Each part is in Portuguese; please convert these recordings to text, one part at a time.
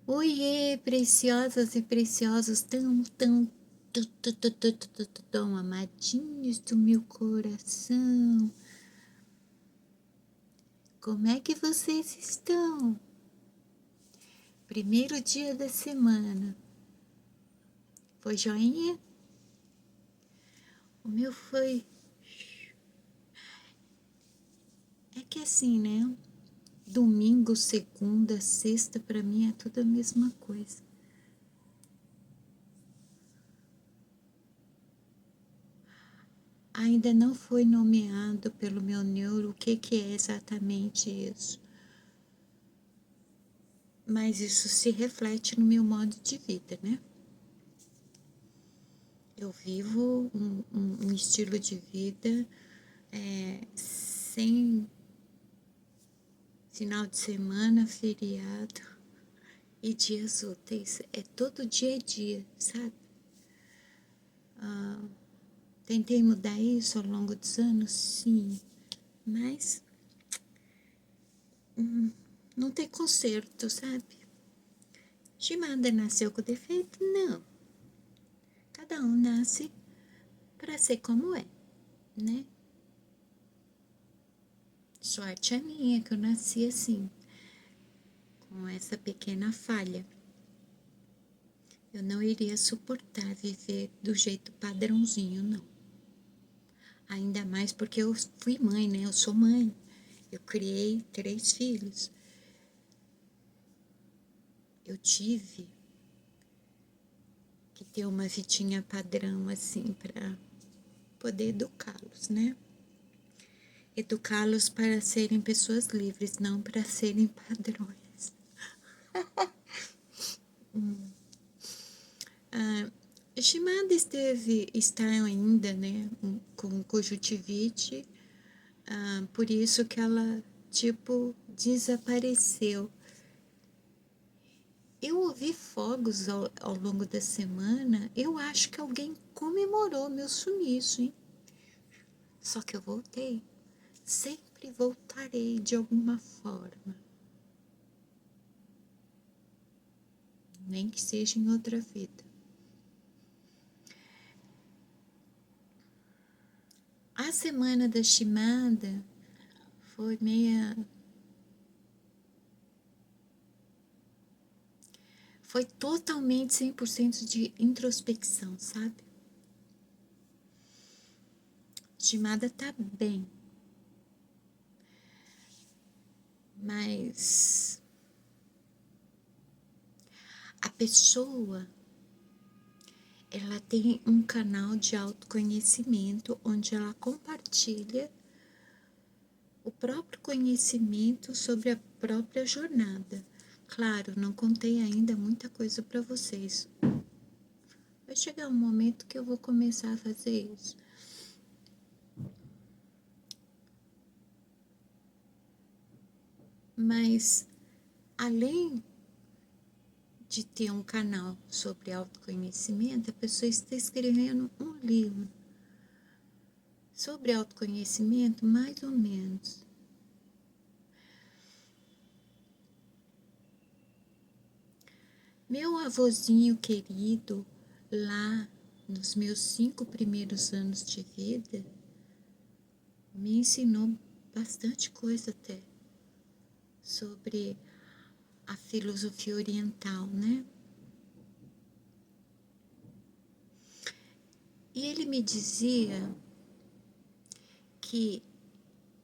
Oiê, preciosas e preciosos, tão amadinhos do meu coração. Como é que vocês estão? Primeiro dia da semana. Foi joinha? O meu foi. É que assim, né? Domingo, segunda, sexta, pra mim é tudo a mesma coisa. Ainda não foi nomeado pelo meu neuro o que é exatamente isso. Mas isso se reflete no meu modo de vida, né? Eu vivo um estilo de vida sem final de semana, feriado e dias úteis. É todo dia a dia, sabe? Tentei mudar isso ao longo dos anos, sim, mas não tem conserto, sabe? Chimada nasceu com defeito? Não. Cada um nasce para ser como é, né? Sorte a minha que eu nasci assim, com essa pequena falha. Eu não iria suportar viver do jeito padrãozinho, não. Ainda mais porque eu fui mãe, né? Eu sou mãe. Eu criei 3 filhos. Eu tive que ter uma vidinha padrão, assim, para poder educá-los, né? Educá-los para serem pessoas livres, não para serem padrões. Shimada está ainda, né, com conjuntivite, por isso que ela, tipo, desapareceu. Eu ouvi fogos ao longo da semana, eu acho que alguém comemorou meu sumiço, hein? Só que eu voltei, sempre voltarei de alguma forma, nem que seja em outra vida. A semana da Shimada foi meia. Foi totalmente 100% de introspecção, sabe? Shimada tá bem, mas a pessoa, ela tem um canal de autoconhecimento onde ela compartilha o próprio conhecimento sobre a própria jornada. Claro, não contei ainda muita coisa para vocês. Vai chegar um momento que eu vou começar a fazer isso. Mas, além de ter um canal sobre autoconhecimento, a pessoa está escrevendo um livro sobre autoconhecimento, mais ou menos. Meu avôzinho querido, lá nos meus 5 primeiros anos de vida, me ensinou bastante coisa até sobre a filosofia oriental, né? E ele me dizia que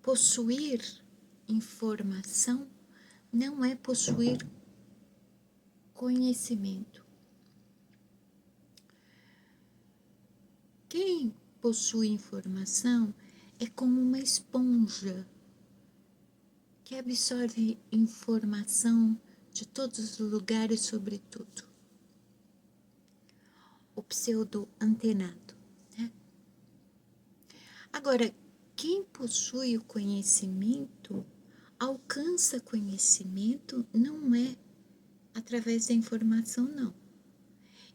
possuir informação não é possuir conhecimento. Quem possui informação é como uma esponja que absorve informação de todos os lugares sobre tudo. O pseudo-antenado, né? Agora, quem possui o conhecimento, alcança conhecimento, não é através da informação, não.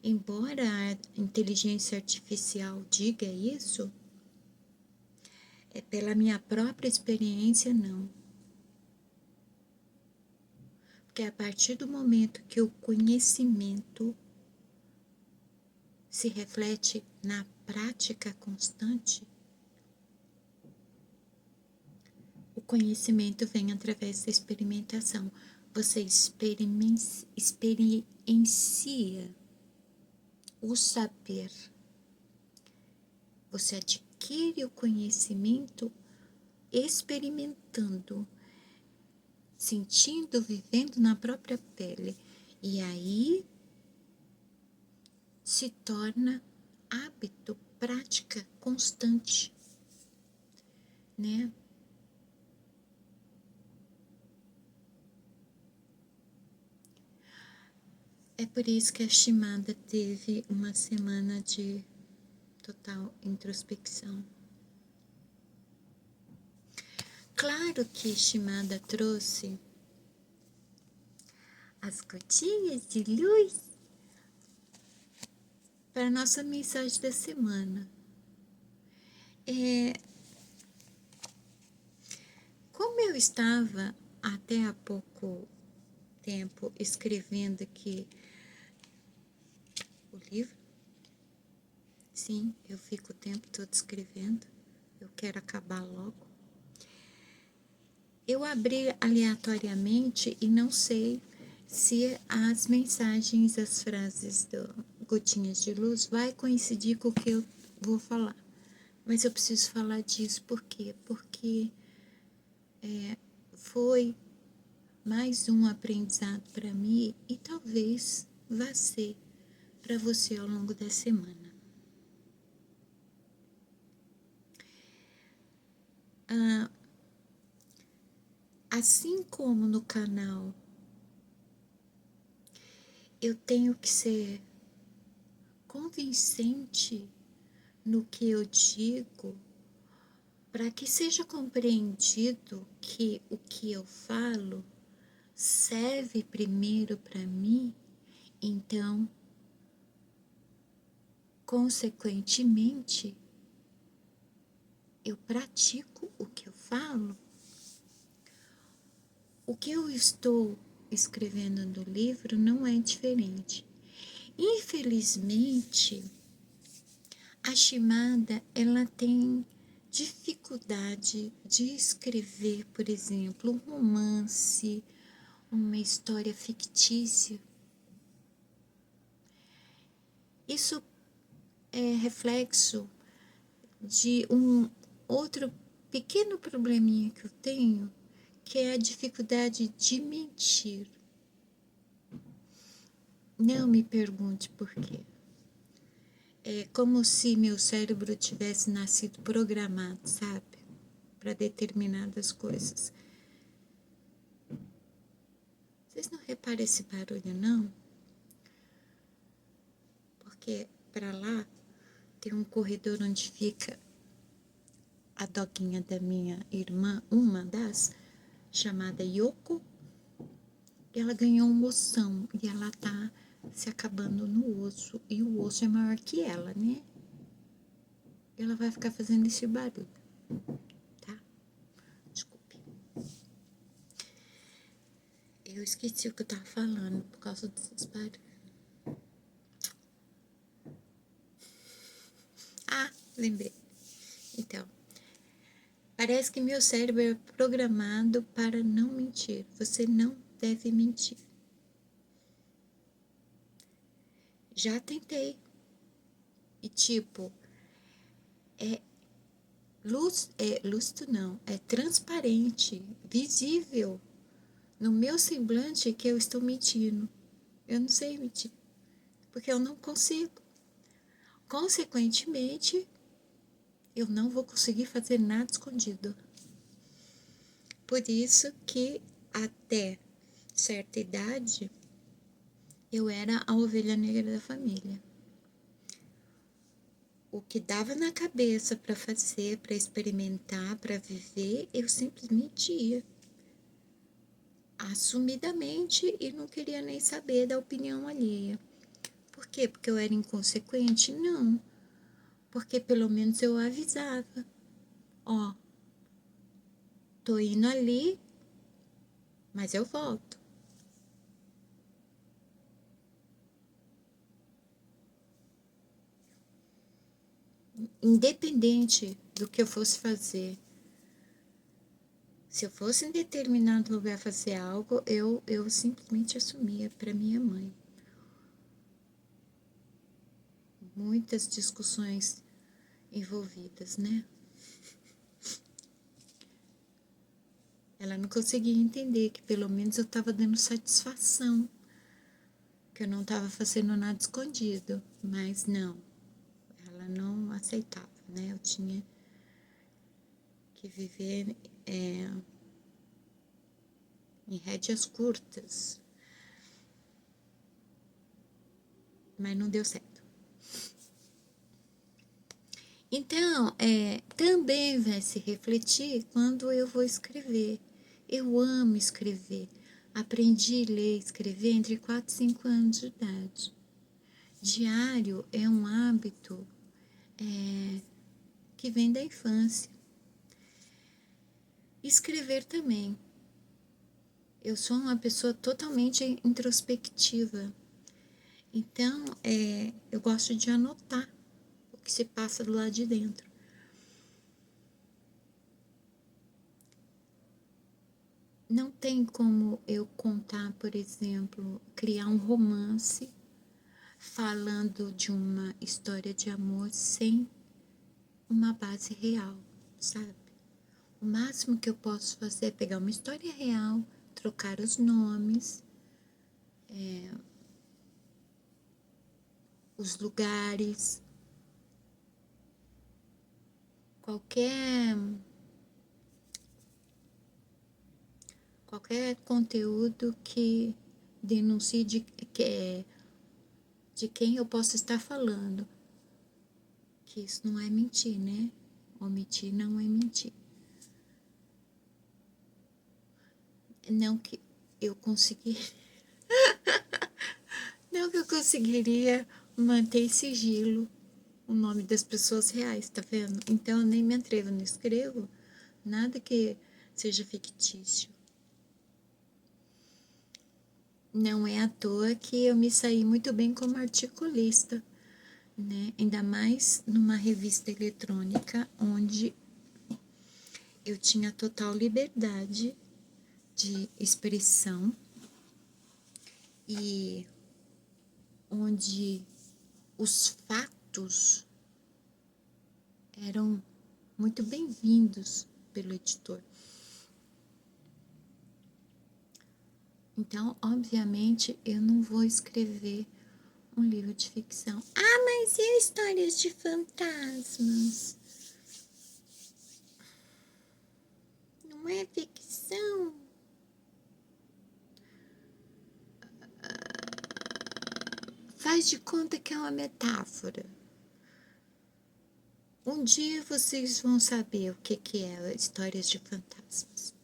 Embora a inteligência artificial diga isso, é pela minha própria experiência, não. Porque a partir do momento que o conhecimento se reflete na prática constante, o conhecimento vem através da experimentação. Você experiencia o saber. Você adquire o conhecimento experimentando, sentindo, vivendo na própria pele. E aí se torna hábito, prática constante, né? É por isso que a Shimada teve uma semana de total introspecção. Claro que Shimada trouxe as gotinhas de luz para a nossa mensagem da semana. Como eu estava até há pouco tempo escrevendo aqui o livro, sim, eu fico o tempo todo escrevendo, eu quero acabar logo. Eu abri aleatoriamente e não sei se as mensagens, as frases do Gotinhas de Luz vai coincidir com o que eu vou falar. Mas eu preciso falar disso, por quê? Porque foi mais um aprendizado para mim e talvez vá ser para você ao longo da semana. Assim como no canal eu tenho que ser convincente no que eu digo, para que seja compreendido que o que eu falo serve primeiro para mim, então, consequentemente, eu pratico o que eu falo. O que eu estou escrevendo no livro não é diferente. Infelizmente, a Shimada, ela tem dificuldade de escrever, por exemplo, um romance, uma história fictícia. Isso é reflexo de um outro pequeno probleminha que eu tenho, que é a dificuldade de mentir. Não me pergunte por quê. É como se meu cérebro tivesse nascido programado, sabe? Para determinadas coisas. Vocês não reparam esse barulho, não? Porque para lá tem um corredor onde fica a doguinha da minha irmã, uma das, chamada Yoko. E ela ganhou um ossão e ela tá se acabando no osso. E o osso é maior que ela, né? Ela vai ficar fazendo esse barulho, tá? Desculpe. Eu esqueci o que eu tava falando por causa desses barulhos. Ah, lembrei. Então, parece que meu cérebro é programado para não mentir. Você não deve mentir. Já tentei. E tipo, lúcido não, é transparente, visível no meu semblante que eu estou mentindo. Eu não sei mentir, porque eu não consigo. Consequentemente, eu não vou conseguir fazer nada escondido. Por isso que até certa idade eu era a ovelha negra da família. O que dava na cabeça para fazer, para experimentar, para viver, eu simplesmente ia assumidamente e não queria nem saber da opinião alheia. Por quê? Porque eu era inconsequente? Não. Porque pelo menos eu avisava. Ó, tô indo ali, mas eu volto. independente do que eu fosse fazer. Se eu fosse em determinado lugar fazer algo, eu simplesmente assumia para minha mãe. Muitas discussões envolvidas, né? Ela não conseguia entender que pelo menos eu estava dando satisfação, que eu não estava fazendo nada escondido, mas não, ela não aceitava, né? Eu tinha que viver em rédeas curtas, mas não deu certo. Então, também vai se refletir quando eu vou escrever. Eu amo escrever. Aprendi a ler e escrever entre 4 e 5 anos de idade. Diário é um hábito que vem da infância. Escrever também. Eu sou uma pessoa totalmente introspectiva. Então, eu gosto de anotar o que se passa do lado de dentro. Não tem como eu contar, por exemplo, criar um romance falando de uma história de amor sem uma base real, sabe? O máximo que eu posso fazer é pegar uma história real, trocar os nomes, os lugares, qualquer conteúdo que denuncie de quem eu posso estar falando. Que isso não é mentir, né? Omitir não é mentir. Não que eu conseguiria, não que eu conseguiria manter sigilo o nome das pessoas reais, tá vendo? Então eu nem me atrevo, não escrevo nada que seja fictício. Não é à toa que eu me saí muito bem como articulista, né? Ainda mais numa revista eletrônica onde eu tinha total liberdade de expressão e onde os fatos eram muito bem-vindos pelo editor. Então, obviamente, eu não vou escrever um livro de ficção. Ah, mas e histórias de fantasmas? Não é ficção? Faz de conta que é uma metáfora. Um dia vocês vão saber o que é histórias de fantasmas.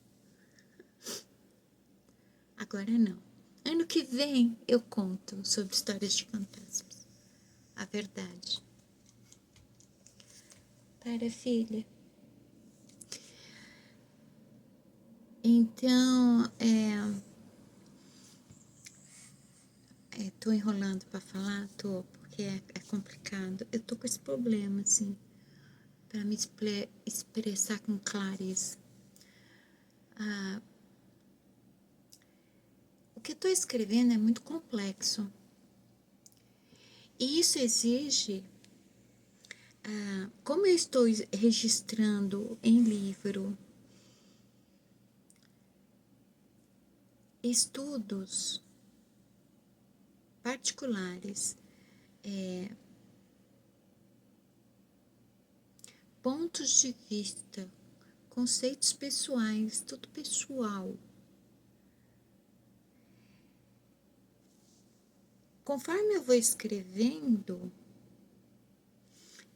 Agora não. Ano que vem eu conto sobre histórias de fantasmas. A verdade. Para, filha. Então, tô enrolando para falar, porque é complicado. Eu tô com esse problema, assim, para me expressar com clareza. O que eu tô escrevendo é muito complexo. E isso exige, como eu estou registrando em livro, estudos particulares, pontos de vista, conceitos pessoais, tudo pessoal. Conforme eu vou escrevendo,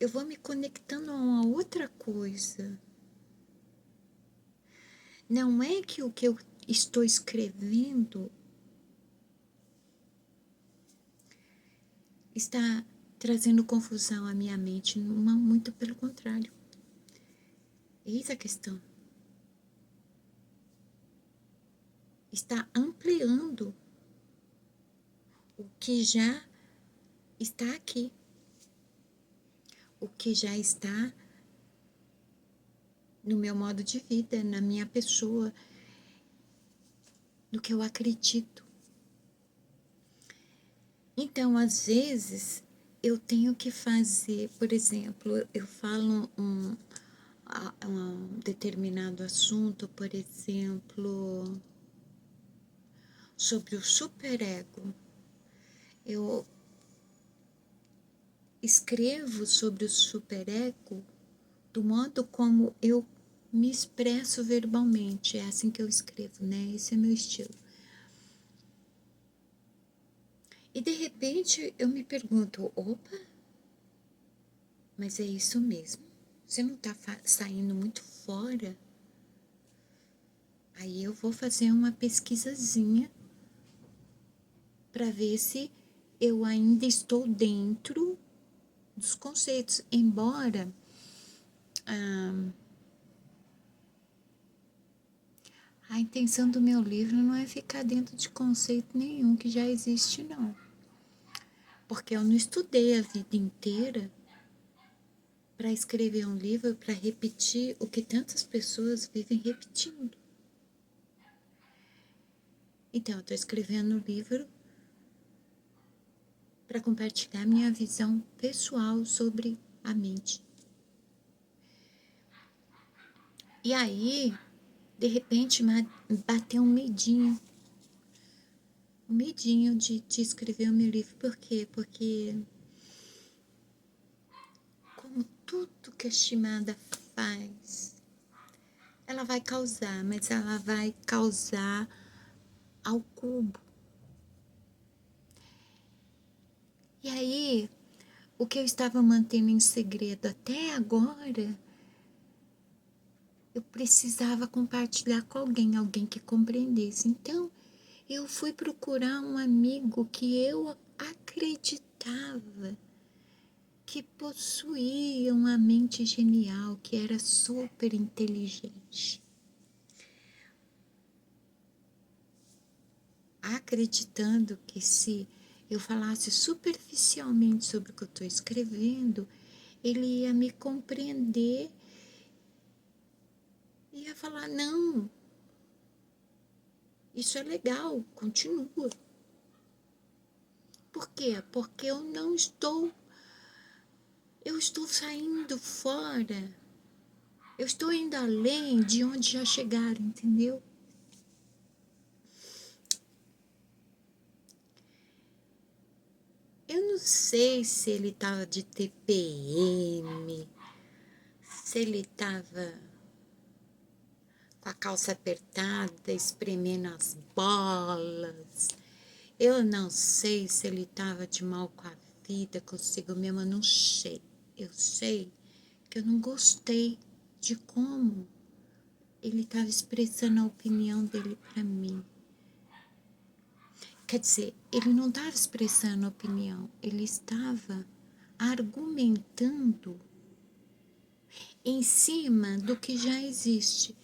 eu vou me conectando a uma outra coisa. Não é que o que eu estou escrevendo está trazendo confusão à minha mente, não, muito pelo contrário. Eis a questão. Está ampliando o que já está aqui. o que já está no meu modo de vida, na minha pessoa, no que eu acredito. Então, às vezes, eu tenho que fazer, por exemplo, eu falo um determinado assunto, por exemplo, sobre o superego. Eu escrevo sobre o superego do modo como eu me expresso verbalmente. É assim que eu escrevo, né? Esse é meu estilo. E de repente eu me pergunto, opa, mas é isso mesmo? Você não tá saindo muito fora? Aí eu vou fazer uma pesquisazinha para ver se eu ainda estou dentro dos conceitos, embora a intenção do meu livro não é ficar dentro de conceito nenhum que já existe, não. Porque eu não estudei a vida inteira para escrever um livro, para repetir o que tantas pessoas vivem repetindo. Então, eu estou escrevendo um livro para compartilhar minha visão pessoal sobre a mente. E aí, de repente, bateu um medinho de escrever o meu livro. Por quê? Porque, como tudo que a estimada faz, ela vai causar, mas ela vai causar ao cubo. E aí, o que eu estava mantendo em segredo até agora, eu precisava compartilhar com alguém que compreendesse. Então, eu fui procurar um amigo que eu acreditava que possuía uma mente genial, que era super inteligente. Acreditando que se eu falasse superficialmente sobre o que eu estou escrevendo, ele ia me compreender e ia falar, não, isso é legal, continua. Por quê? Porque eu estou saindo fora, eu estou indo além de onde já chegaram, entendeu? Eu não sei se ele tava de TPM, se ele tava com a calça apertada, espremendo as bolas. Eu não sei se ele tava de mal com a vida, consigo mesmo, eu não sei. Eu sei que eu não gostei de como ele estava expressando a opinião dele para mim. Quer dizer, ele não estava expressando opinião, ele estava argumentando em cima do que já existe.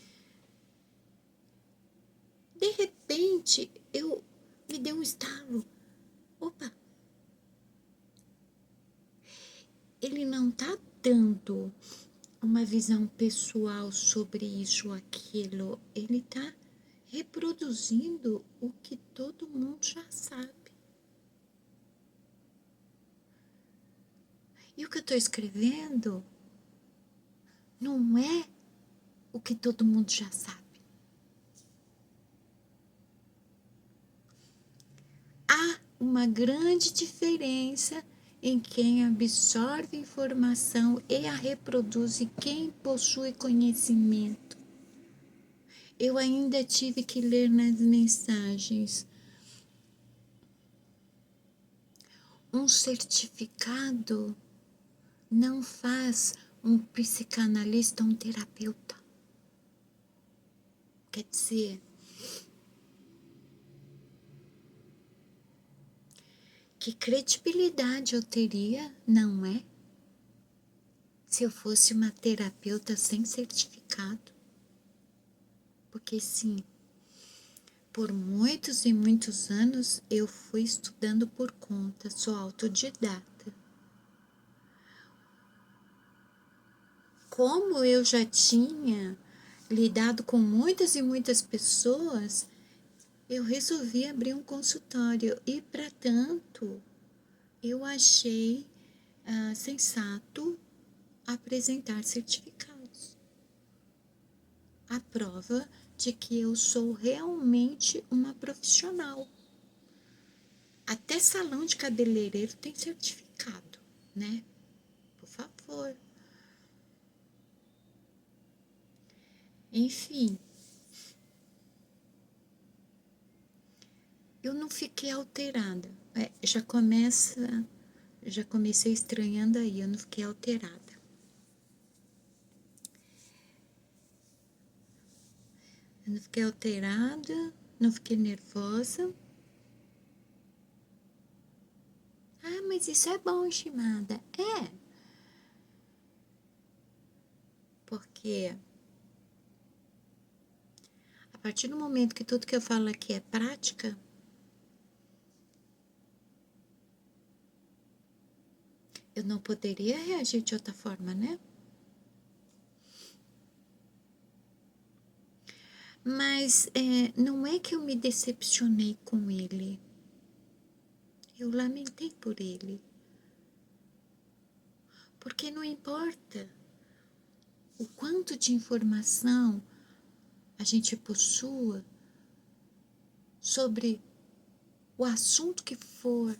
De repente, eu me dei um estalo. Opa, ele não está dando uma visão pessoal sobre isso ou aquilo. Ele está reproduzindo o que todo mundo já sabe. E o que eu estou escrevendo não é o que todo mundo já sabe. Há uma grande diferença em quem absorve informação e a reproduz e quem possui conhecimento. Eu ainda tive que ler nas mensagens um certificado não faz um psicanalista um terapeuta. Quer dizer, que credibilidade eu teria, não é? Se eu fosse uma terapeuta sem certificado. Porque sim, por muitos e muitos anos eu fui estudando por conta, sou autodidata. como eu já tinha lidado com muitas e muitas pessoas, eu resolvi abrir um consultório e, para tanto, eu achei sensato apresentar certificados. A prova de que eu sou realmente uma profissional. Até salão de cabeleireiro tem certificado, né? Por favor. Enfim, eu não fiquei alterada. Já comecei estranhando aí, eu não fiquei alterada. Eu não fiquei alterada, não fiquei nervosa. Ah, mas isso é bom, Shimada. É. Porque a partir do momento que tudo que eu falo aqui é prática, eu não poderia reagir de outra forma, né? Mas não é que eu me decepcionei com ele. Eu lamentei por ele. Porque não importa o quanto de informação a gente possua sobre o assunto que for.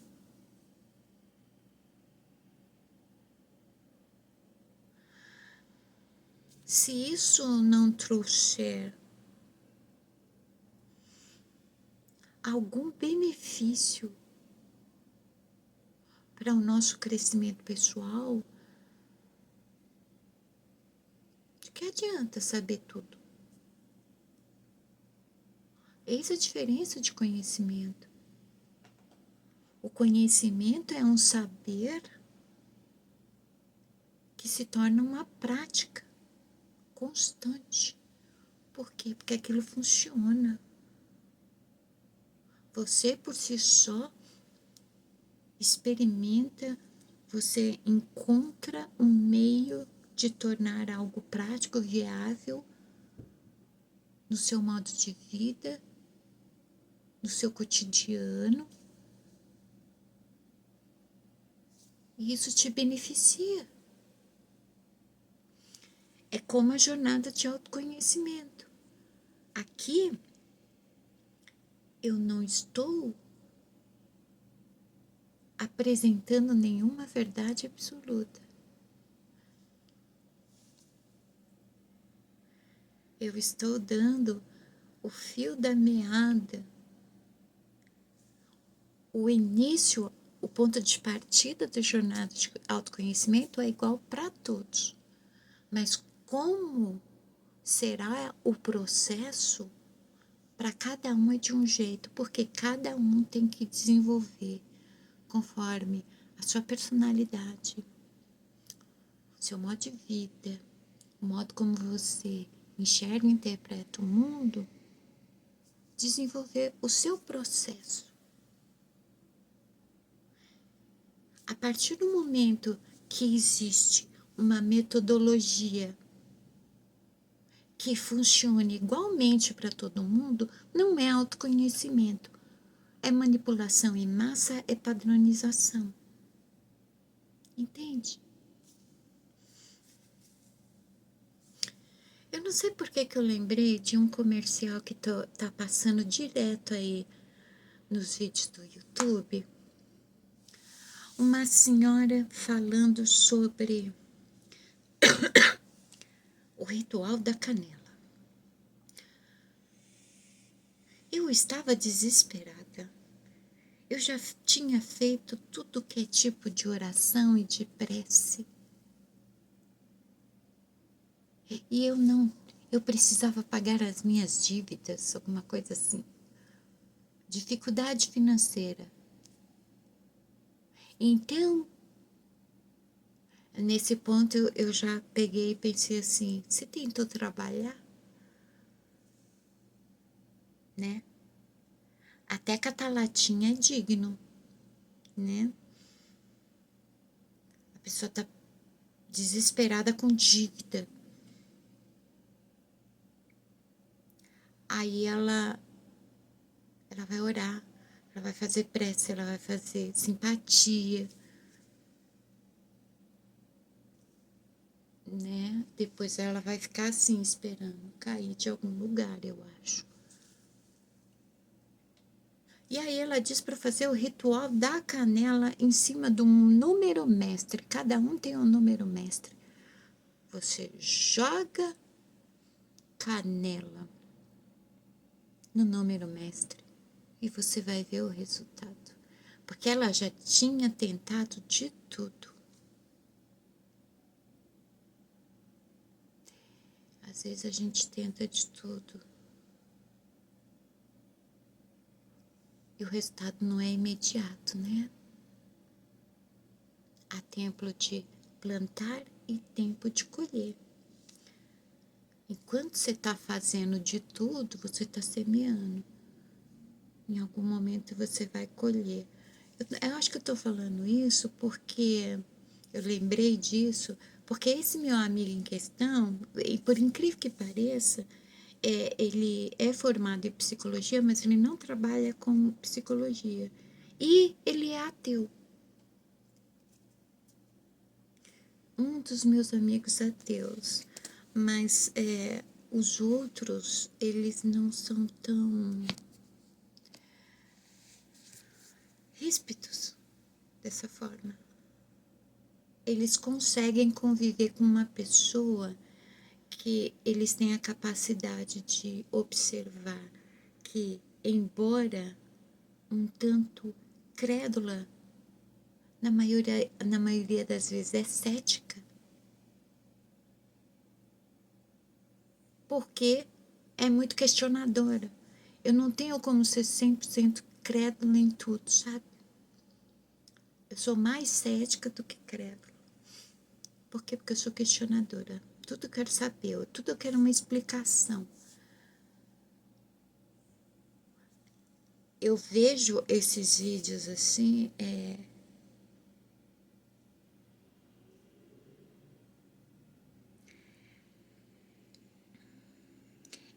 Se isso não trouxer algum benefício para o nosso crescimento pessoal, de que adianta saber tudo? Eis a diferença de conhecimento. O conhecimento é um saber que se torna uma prática constante. Por quê? Porque aquilo funciona. Você por si só experimenta, você encontra um meio de tornar algo prático, viável no seu modo de vida, no seu cotidiano. E isso te beneficia. É como a jornada de autoconhecimento. Aqui eu não estou apresentando nenhuma verdade absoluta. Eu estou dando o fio da meada, o início, o ponto de partida da jornada de autoconhecimento é igual para todos. Mas como será o processo para cada um é de um jeito, porque cada um tem que desenvolver conforme a sua personalidade, seu modo de vida, o modo como você enxerga e interpreta o mundo, desenvolver o seu processo. A partir do momento que existe uma metodologia que funcione igualmente para todo mundo, não é autoconhecimento, é manipulação em massa, é padronização. Entende? Eu não sei por que eu lembrei de um comercial que tá passando direto aí nos vídeos do YouTube. Uma senhora falando sobre o ritual da canela. Eu estava desesperada. Eu já tinha feito tudo que é tipo de oração e de prece. E eu precisava pagar as minhas dívidas, alguma coisa assim. Dificuldade financeira. Então, nesse ponto eu já peguei e pensei assim, você tentou trabalhar? Né? Até catalatinha é digno, né? A pessoa tá desesperada com dívida. Aí ela vai orar, ela vai fazer prece, ela vai fazer simpatia, né? Depois ela vai ficar assim, esperando cair de algum lugar, eu acho. E aí ela diz para fazer o ritual da canela em cima de um número mestre. Cada um tem um número mestre. Você joga canela no número mestre e você vai ver o resultado. Porque ela já tinha tentado de tudo. Às vezes a gente tenta de tudo e o resultado não é imediato, né? Há tempo de plantar e tempo de colher. Enquanto você está fazendo de tudo, você está semeando. Em algum momento você vai colher. Eu acho que eu estou falando isso porque eu lembrei disso, porque esse meu amigo em questão, e por incrível que pareça, ele é formado em psicologia, mas ele não trabalha com psicologia. E ele é ateu. Um dos meus amigos ateus. Mas os outros, eles não são tão ríspidos dessa forma. Eles conseguem conviver com uma pessoa que eles têm a capacidade de observar que, embora um tanto crédula, na maioria das vezes é cética, porque é muito questionadora. Eu não tenho como ser 100% crédula em tudo, sabe? Eu sou mais cética do que crédula. Por quê? Porque eu sou questionadora. Tudo eu quero saber, tudo eu quero uma explicação. Eu vejo esses vídeos assim, é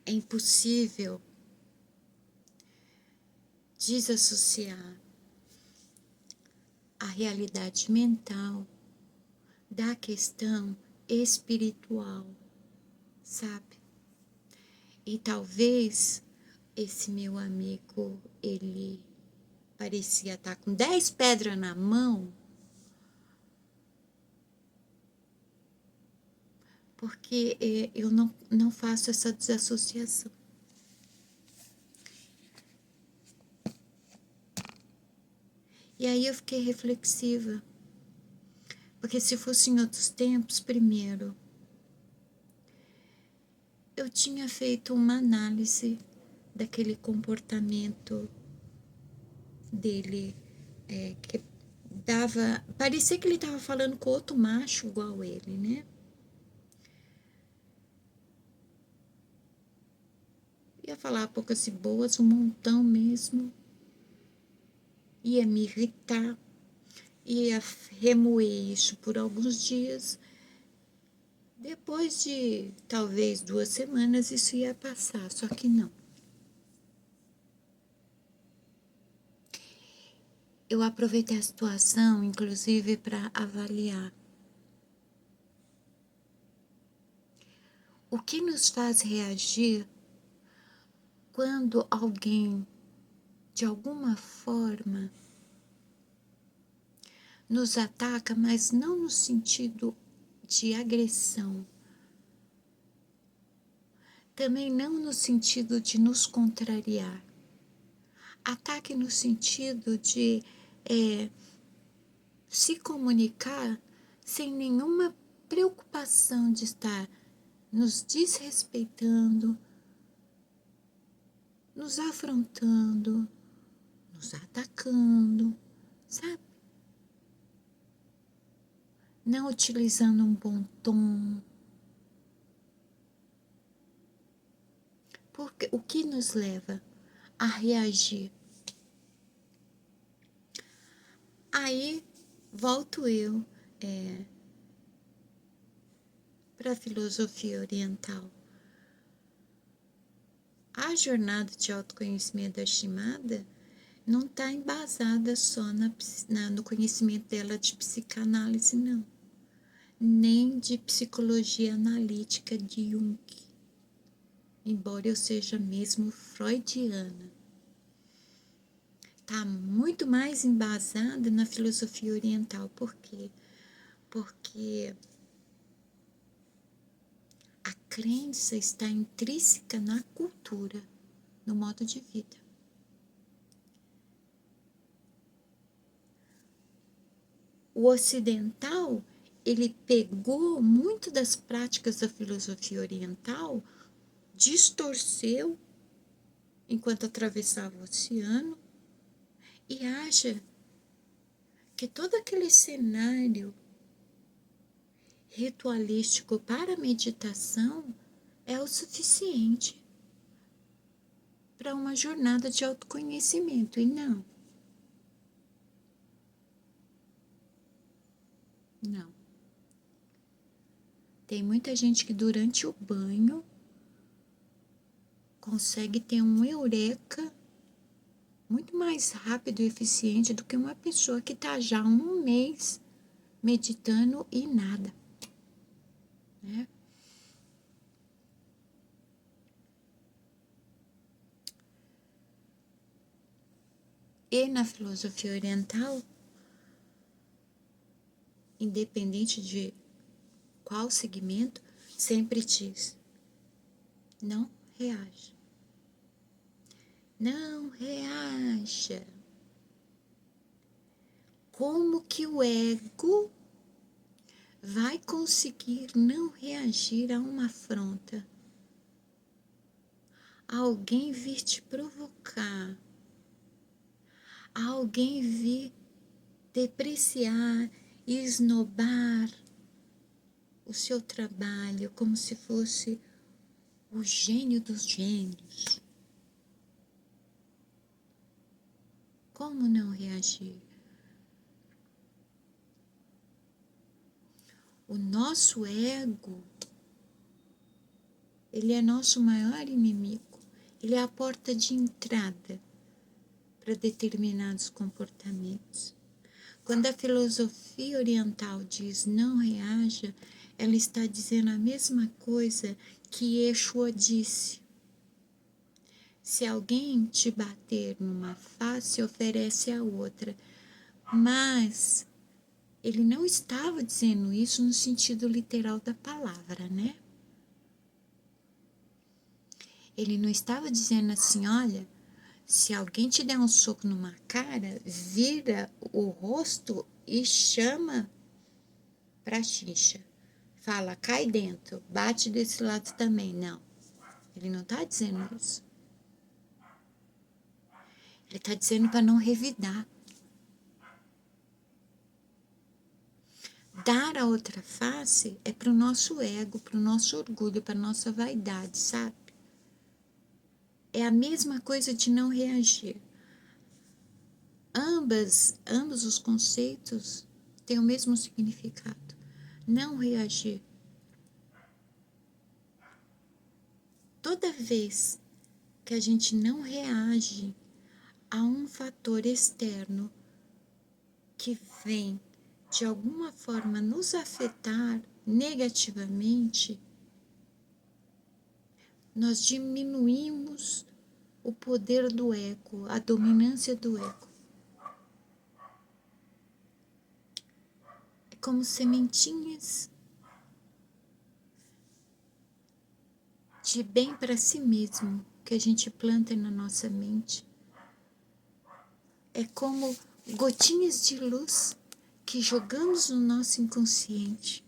impossível desassociar a realidade mental da questão espiritual, sabe? E talvez esse meu amigo, ele parecia estar com 10 pedras na mão, porque eu não faço essa desassociação. E aí eu fiquei reflexiva, porque se fosse em outros tempos, primeiro, eu tinha feito uma análise daquele comportamento dele, que parecia que ele estava falando com outro macho igual ele, né? Ia falar poucas e boas, um montão mesmo. Ia me irritar, ia remoer isso por alguns dias. Depois de talvez 2 semanas isso ia passar, só que não. Eu aproveitei a situação, inclusive, para avaliar o que nos faz reagir quando alguém, de alguma forma, nos ataca, mas não no sentido de agressão, também não no sentido de nos contrariar. Ataque no sentido de se comunicar sem nenhuma preocupação de estar nos desrespeitando, nos afrontando, nos atacando, sabe? Não utilizando um bom tom. Porque o que nos leva a reagir? Aí volto eu, para a filosofia oriental. A jornada de autoconhecimento da Shimada não está embasada só no conhecimento dela de psicanálise, não. Nem de psicologia analítica de Jung, embora eu seja mesmo freudiana. Está muito mais embasada na filosofia oriental. Por quê? Porque a crença está intrínseca na cultura, no modo de vida. O ocidental, ele pegou muito das práticas da filosofia oriental, distorceu enquanto atravessava o oceano e acha que todo aquele cenário ritualístico para a meditação é o suficiente para uma jornada de autoconhecimento, e não. Não. Tem muita gente que durante o banho consegue ter um eureka muito mais rápido e eficiente do que uma pessoa que está já um mês meditando e nada, né? E na filosofia oriental, independente de qual segmento, sempre diz: não reaja. Não reaja. Como que o ego vai conseguir não reagir a uma afronta? Alguém vir te provocar, alguém vir depreciar e esnobar o seu trabalho como se fosse o gênio dos gênios. Como não reagir? O nosso ego, ele é nosso maior inimigo. Ele é a porta de entrada para determinados comportamentos. Quando a filosofia oriental diz não reaja, ela está dizendo a mesma coisa que Yeshua disse. Se alguém te bater numa face, oferece a outra. Mas ele não estava dizendo isso no sentido literal da palavra, né? Ele não estava dizendo assim, olha, se alguém te der um soco numa cara, vira o rosto e chama pra xixa. Fala, cai dentro, bate desse lado também. Não, ele não está dizendo isso. Ele está dizendo para não revidar. Dar a outra face é para o nosso ego, para o nosso orgulho, para a nossa vaidade, sabe? É a mesma coisa de não reagir. Ambos os conceitos têm o mesmo significado. Não reagir. Toda vez que a gente não reage a um fator externo que vem de alguma forma nos afetar negativamente, nós diminuímos o poder do ego, a dominância do ego. É como sementinhas de bem para si mesmo que a gente planta na nossa mente. É como gotinhas de luz que jogamos no nosso inconsciente.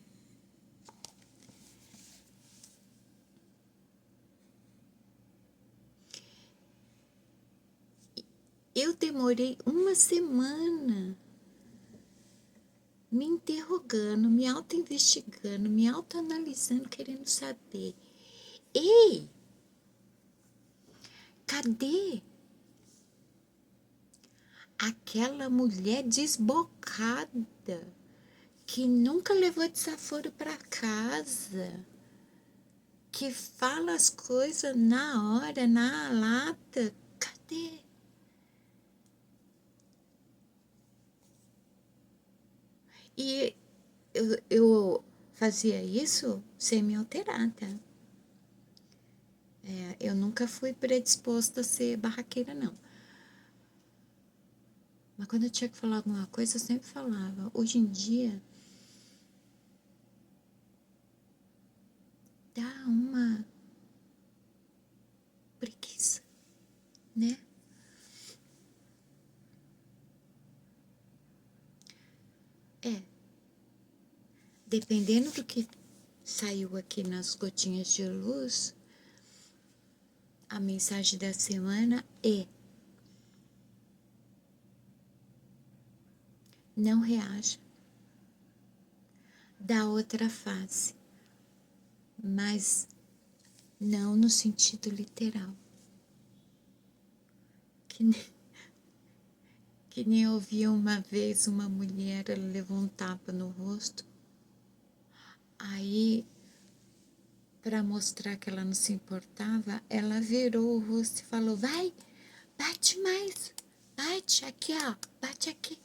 Eu demorei uma semana me interrogando, me auto-investigando, me auto-analisando, querendo saber. Ei, cadê aquela mulher desbocada que nunca levou desaforo para casa, que fala as coisas na hora, na lata. Cadê? E eu fazia isso semi-alterada. Eu nunca fui predisposta a ser barraqueira, não. Mas quando eu tinha que falar alguma coisa, eu sempre falava. Hoje em dia, dá uma preguiça, né? É, dependendo do que saiu aqui nas gotinhas de luz, a mensagem da semana é: não reaja, dá outra face, mas não no sentido literal. Que nem eu ouvi uma vez uma mulher, ela levou um tapa no rosto, aí, para mostrar que ela não se importava, ela virou o rosto e falou: vai, bate mais, bate aqui, ó, bate aqui.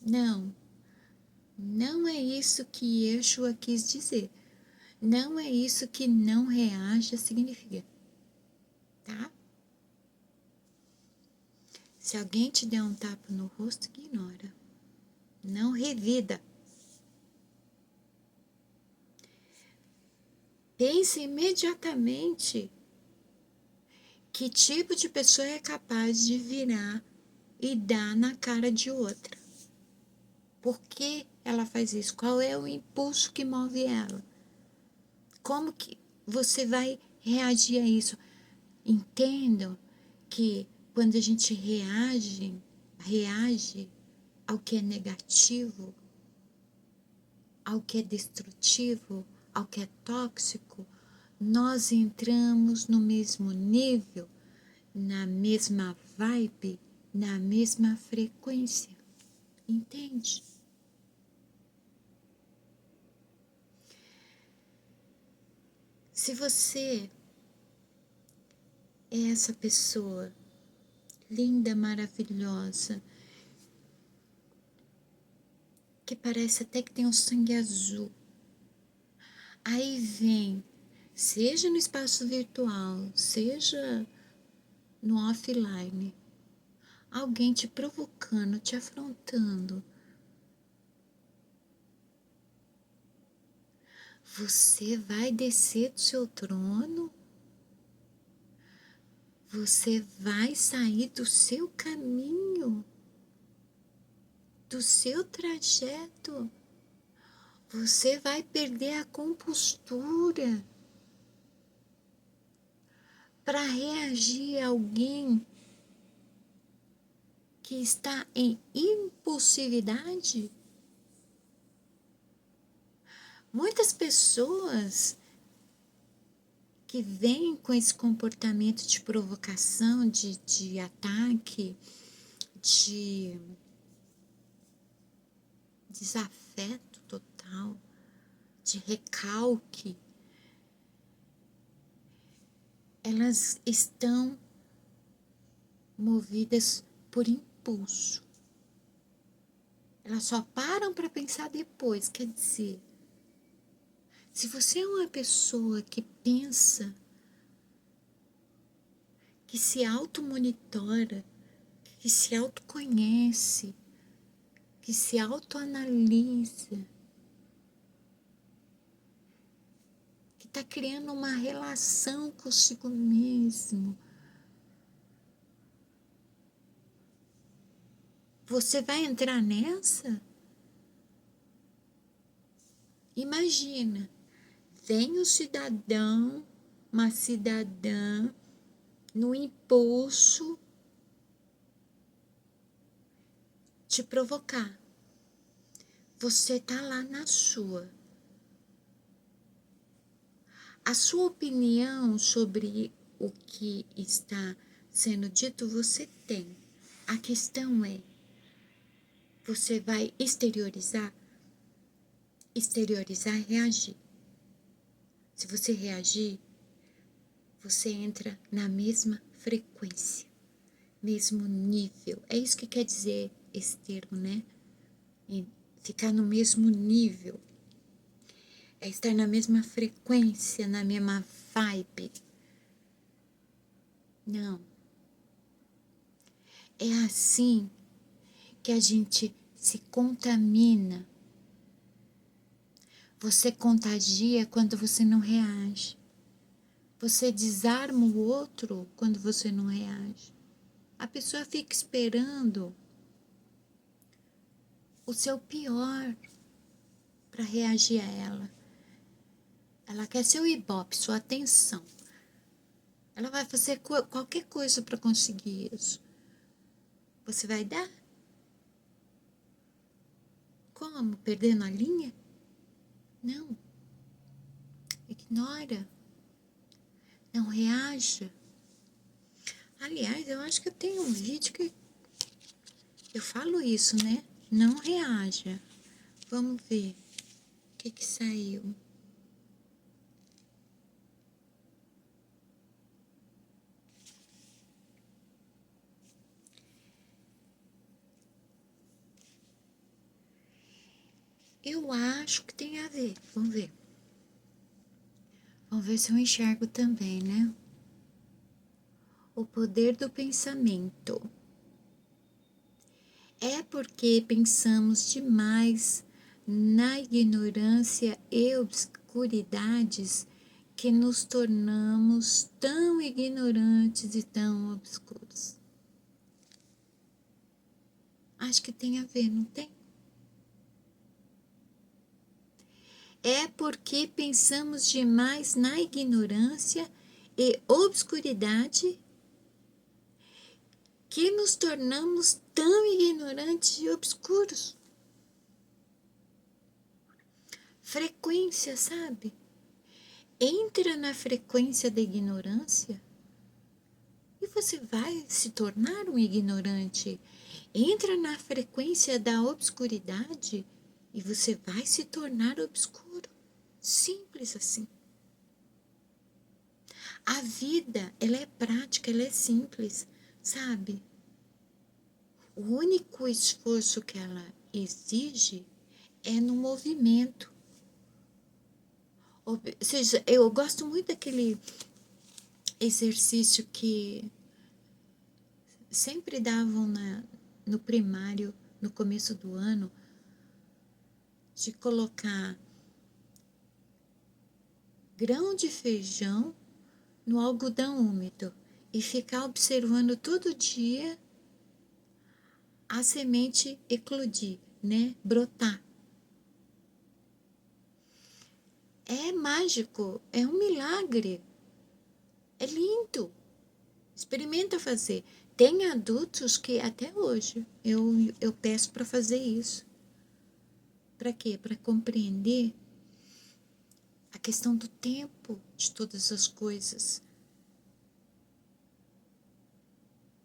Não, não é isso que Yeshua quis dizer. Não é isso que não reaja significa, tá? Se alguém te der um tapa no rosto, ignora. Não revida. Pense imediatamente que tipo de pessoa é capaz de virar e dar na cara de outra. Por que ela faz isso? Qual é o impulso que move ela? Como que você vai reagir a isso? Entendam que quando a gente reage ao que é negativo, ao que é destrutivo, ao que é tóxico, nós entramos no mesmo nível, na mesma vibe, na mesma frequência. Entende? Se você é essa pessoa linda, maravilhosa, que parece até que tem um sangue azul, aí vem, seja no espaço virtual, seja no offline, alguém te provocando, te afrontando, você vai descer do seu trono? Você vai sair do seu caminho, do seu trajeto? Você vai perder a compostura para reagir a alguém que está em impulsividade? Muitas pessoas que vêm com esse comportamento de provocação, de ataque, de desafeto total, de recalque, elas estão movidas por impulso. Elas só param para pensar depois. Quer dizer, se você é uma pessoa que pensa, que se automonitora, que se autoconhece, que se autoanalisa, que está criando uma relação consigo mesmo, você vai entrar nessa? Imagina, vem um cidadão, uma cidadã, no impulso, te provocar. Você tá lá na sua. A sua opinião sobre o que está sendo dito você tem. A questão é, você vai exteriorizar? Exteriorizar é reagir. Se você reagir, você entra na mesma frequência, mesmo nível. É isso que quer dizer esse termo, né? Ficar no mesmo nível. É estar na mesma frequência, na mesma vibe. Não. É assim que a gente se contamina. Você contagia quando você não reage. Você desarma o outro quando você não reage. A pessoa fica esperando o seu pior para reagir a ela. Ela quer seu ibope, sua atenção. Ela vai fazer qualquer coisa para conseguir isso. Você vai dar? Como? Perdendo a linha? Não. Ignora. Não reaja. Aliás, eu acho que eu tenho um vídeo que eu falo isso, né? Não reaja. Vamos ver o que saiu. Eu acho que tem a ver. Vamos ver. Vamos ver se eu enxergo também, né? O poder do pensamento. É porque pensamos demais na ignorância e obscuridades que nos tornamos tão ignorantes e tão obscuros. Acho que tem a ver, não tem? É porque pensamos demais na ignorância e obscuridade que nos tornamos tão ignorantes e obscuros. Frequência, sabe? Entra na frequência da ignorância e você vai se tornar um ignorante. Entra na frequência da obscuridade e você vai se tornar obscuro. Simples assim. A vida, ela é prática, ela é simples, sabe? O único esforço que ela exige é no movimento. Ou seja, eu gosto muito daquele exercício que sempre davam no primário, no começo do ano, de colocar grão de feijão no algodão úmido e ficar observando todo dia a semente eclodir, né? Brotar. É mágico, é um milagre. É lindo. Experimenta fazer. Tem adultos que até hoje eu peço para fazer isso. Para quê? Para compreender a questão do tempo de todas as coisas.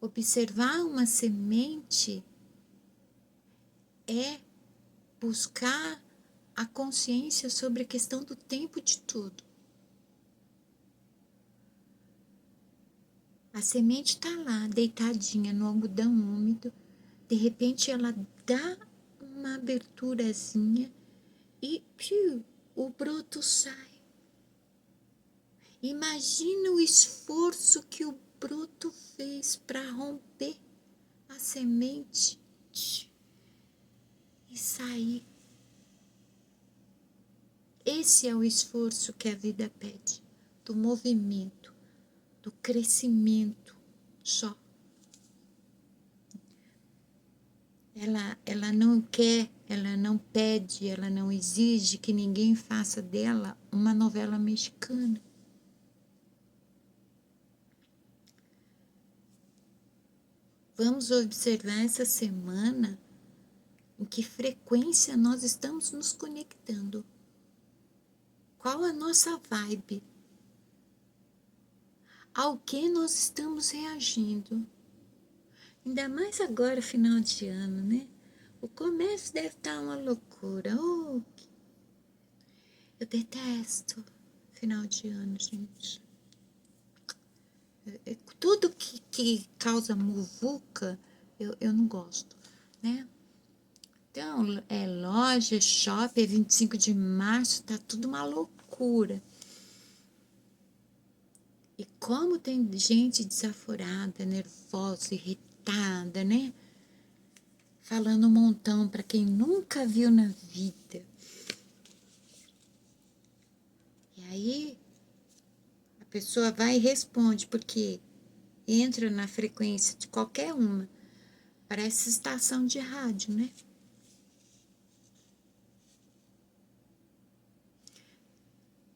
Observar uma semente é buscar a consciência sobre a questão do tempo de tudo. A semente está lá, deitadinha no algodão úmido, de repente ela dá uma aberturazinha e piu, o broto sai. Imagina o esforço que o broto fez para romper a semente e sair. Esse é o esforço que a vida pede, do movimento, do crescimento só. Ela não quer, ela não pede, ela não exige que ninguém faça dela uma novela mexicana. Vamos observar essa semana em que frequência nós estamos nos conectando. Qual a nossa vibe? Ao que nós estamos reagindo? Ainda mais agora, final de ano, né? O comércio deve estar uma loucura. Oh, eu detesto final de ano, gente. Tudo que causa muvuca, eu não gosto, né? Então, loja, shopping, 25 de março, tá tudo uma loucura. E como tem gente desaforada, nervosa, irritada, né? Falando um montão para quem nunca viu na vida. E aí, a pessoa vai e responde, porque entra na frequência de qualquer uma. Parece estação de rádio, né?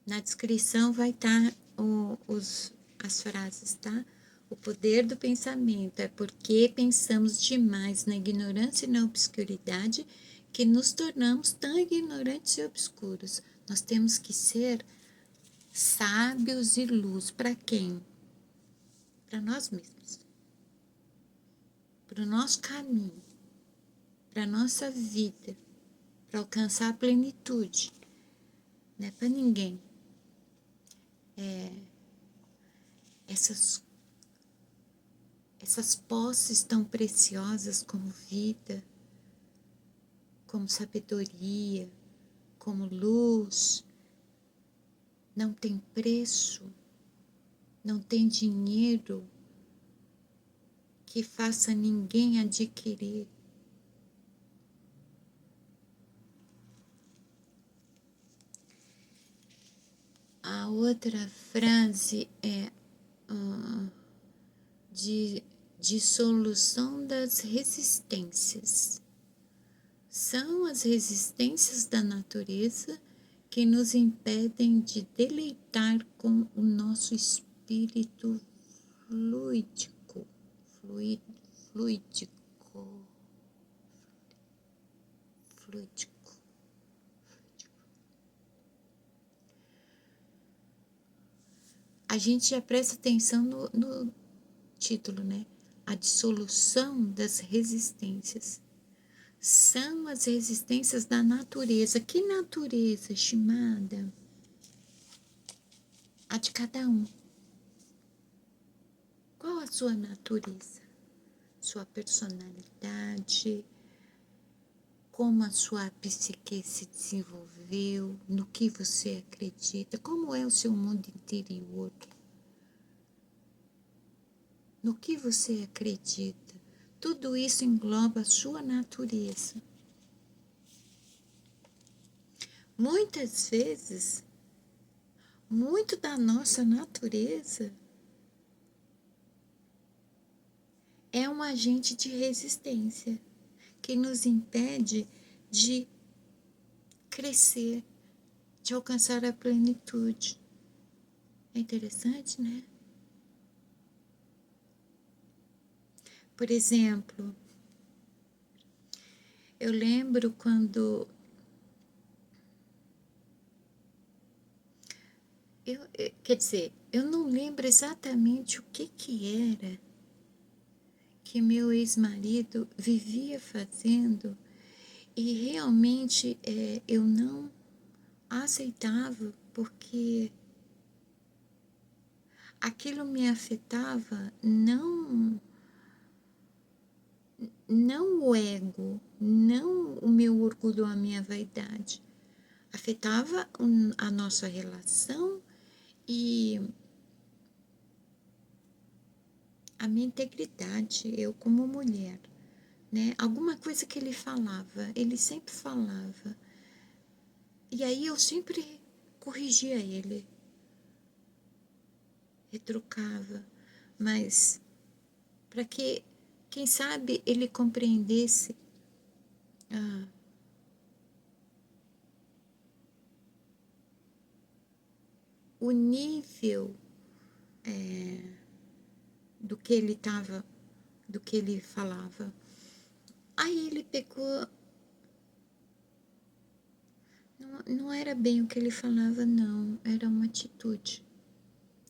Na descrição vai estar as frases, tá? O poder do pensamento é porque pensamos demais na ignorância e na obscuridade que nos tornamos tão ignorantes e obscuros. Nós temos que ser sábios e luz. Para quem? Para nós mesmos. Para o nosso caminho. Para a nossa vida. Para alcançar a plenitude. Não é para ninguém. Essas posses tão preciosas como vida, como sabedoria, como luz, não tem preço, não tem dinheiro que faça ninguém adquirir. A outra frase é de dissolução das resistências. São as resistências da natureza que nos impedem de deleitar com o nosso espírito fluídico, fluídico. A gente já presta atenção no título, né? A dissolução das resistências. São as resistências da natureza. Que natureza, Shimada? A de cada um. Qual a sua natureza? Sua personalidade? Como a sua psique se desenvolveu? No que você acredita? Como é o seu mundo interior? No que você acredita? Tudo isso engloba a sua natureza. Muitas vezes, muito da nossa natureza é um agente de resistência que nos impede de crescer, de alcançar a plenitude. É interessante, né? Por exemplo, eu lembro quando quer dizer, eu não lembro exatamente o que era que meu ex-marido vivia fazendo e realmente eu não aceitava porque aquilo me afetava não o ego, não o meu orgulho ou a minha vaidade, afetava a nossa relação e a minha integridade, eu como mulher, né? Alguma coisa que ele sempre falava. E aí eu sempre corrigia ele, retrucava, mas para que, quem sabe, ele compreendesse o nível do que ele estava, do que ele falava. Aí ele pegou. Não era bem o que ele falava, não. Era uma atitude.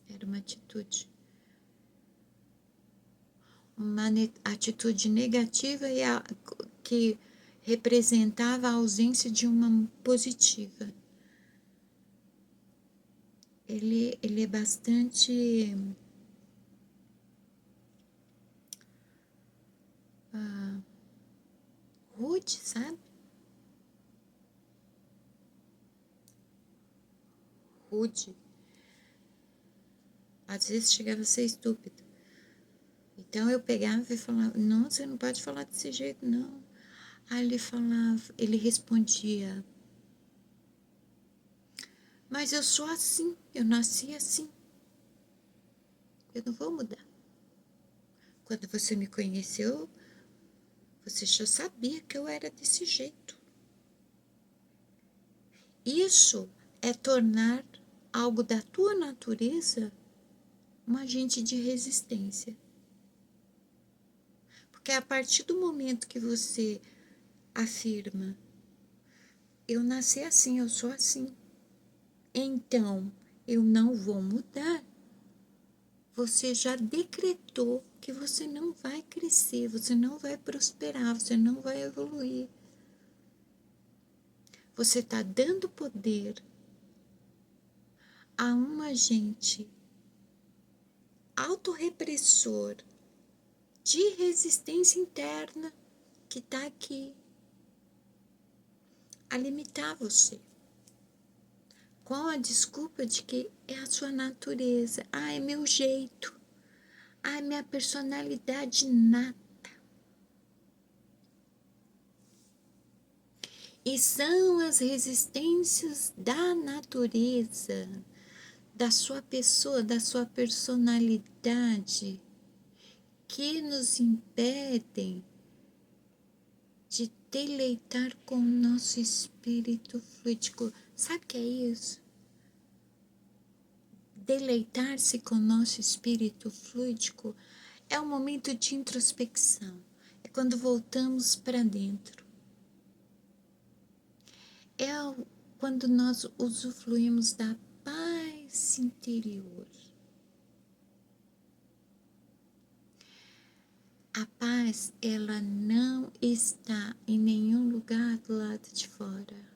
Era uma atitude. Uma atitude negativa e que representava a ausência de uma positiva. ele é bastante rude, sabe? Rude. Às vezes chegava a ser estúpido. Então eu pegava e falava, não, você não pode falar desse jeito, não. Aí ele falava, ele respondia, mas eu sou assim, eu nasci assim, eu não vou mudar. Quando você me conheceu, você já sabia que eu era desse jeito. Isso é tornar algo da tua natureza um agente de resistência. Porque a partir do momento que você afirma, eu nasci assim, eu sou assim, então eu não vou mudar, você já decretou que você não vai crescer, você não vai prosperar, você não vai evoluir. Você está dando poder a um agente autorrepressor de resistência interna que está aqui a limitar você. Com a desculpa de que é a sua natureza, é meu jeito, é minha personalidade nata. E são as resistências da natureza, da sua pessoa, da sua personalidade, que nos impedem de deleitar com o nosso espírito fluídico. Sabe o que é isso? Deleitar-se com o nosso espírito fluídico é um momento de introspecção. É quando voltamos para dentro. É quando nós usufruímos da paz interior. A paz, ela não está em nenhum lugar do lado de fora.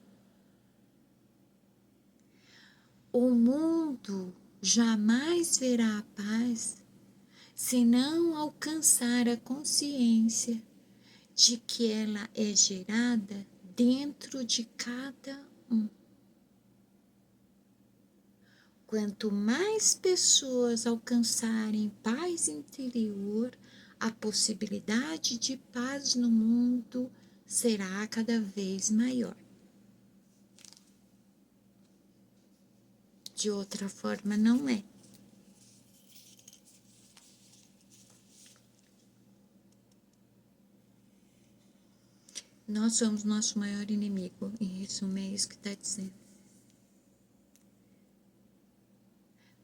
O mundo jamais verá a paz se não alcançar a consciência de que ela é gerada dentro de cada um. Quanto mais pessoas alcançarem paz interior, a possibilidade de paz no mundo será cada vez maior. De outra forma, não é. Nós somos nosso maior inimigo, em resumo, é isso que está dizendo.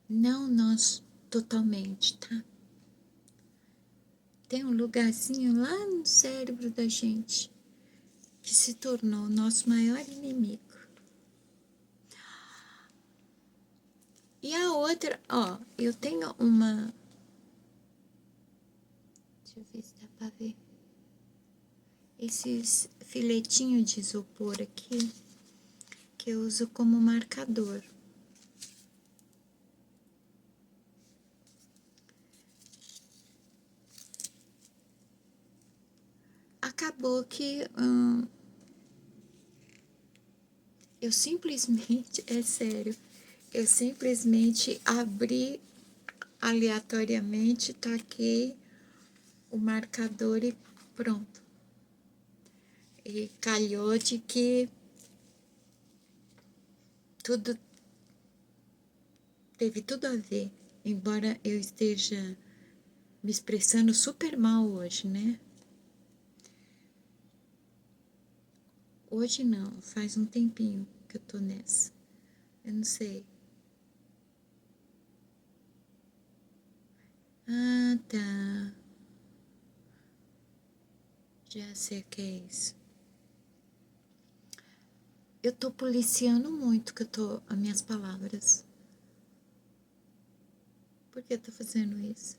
Não nós totalmente, tá? Tem um lugarzinho lá no cérebro da gente que se tornou o nosso maior inimigo. E a outra, eu tenho uma. Deixa eu ver se dá pra ver. Esses filetinhos de isopor aqui, que eu uso como marcador. Acabou que eu simplesmente, é sério, eu simplesmente abri aleatoriamente, taquei o marcador e pronto. E calhou de que tudo teve tudo a ver, embora eu esteja me expressando super mal hoje, né? Hoje não, faz um tempinho que eu tô nessa. Eu não sei. Ah, tá. Já sei o que é isso. Eu tô policiando muito as minhas palavras. Por que eu tô fazendo isso?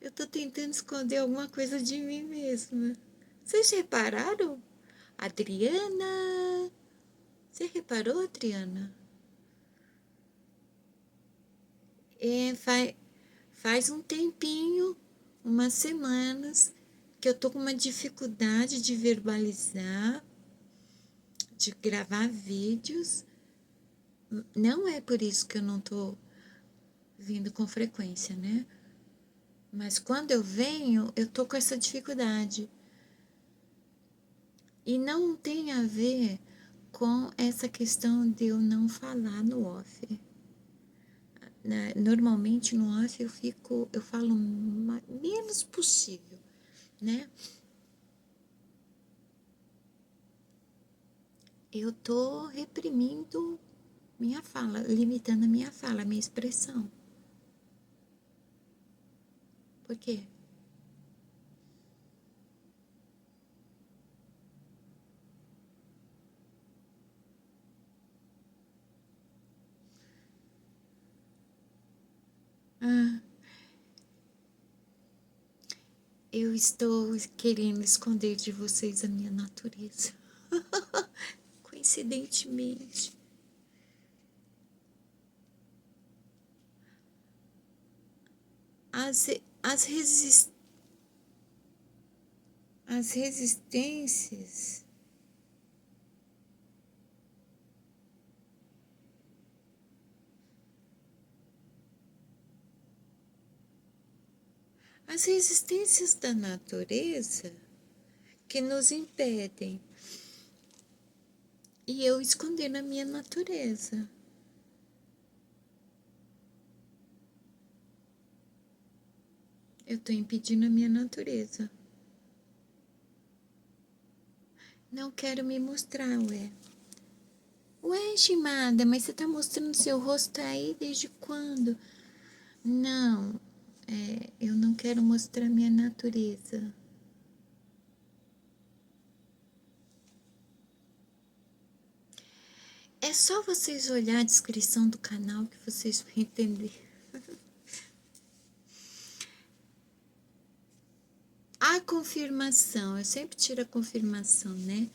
Eu tô tentando esconder alguma coisa de mim mesma. Vocês repararam? Adriana? Você reparou, Adriana? Faz um tempinho, umas semanas, que eu tô com uma dificuldade de verbalizar, de gravar vídeos. Não é por isso que eu não tô vindo com frequência, né? Mas quando eu venho, eu tô com essa dificuldade. E não tem a ver com essa questão de eu não falar no off. Normalmente no off eu falo menos possível, né? Eu tô reprimindo minha fala, limitando a minha fala, a minha expressão. Por quê? Ah, eu estou querendo esconder de vocês a minha natureza. Coincidentemente. As, as, resist, as resistências. As resistências da natureza que nos impedem. E eu esconder na minha natureza. Eu estou impedindo a minha natureza. Não quero me mostrar, ué. Ué, Shimada, mas você tá mostrando seu rosto aí desde quando? Não, eu não quero mostrar minha natureza. É só vocês olhar a descrição do canal que vocês vão entender. A confirmação, eu sempre tiro a confirmação, né?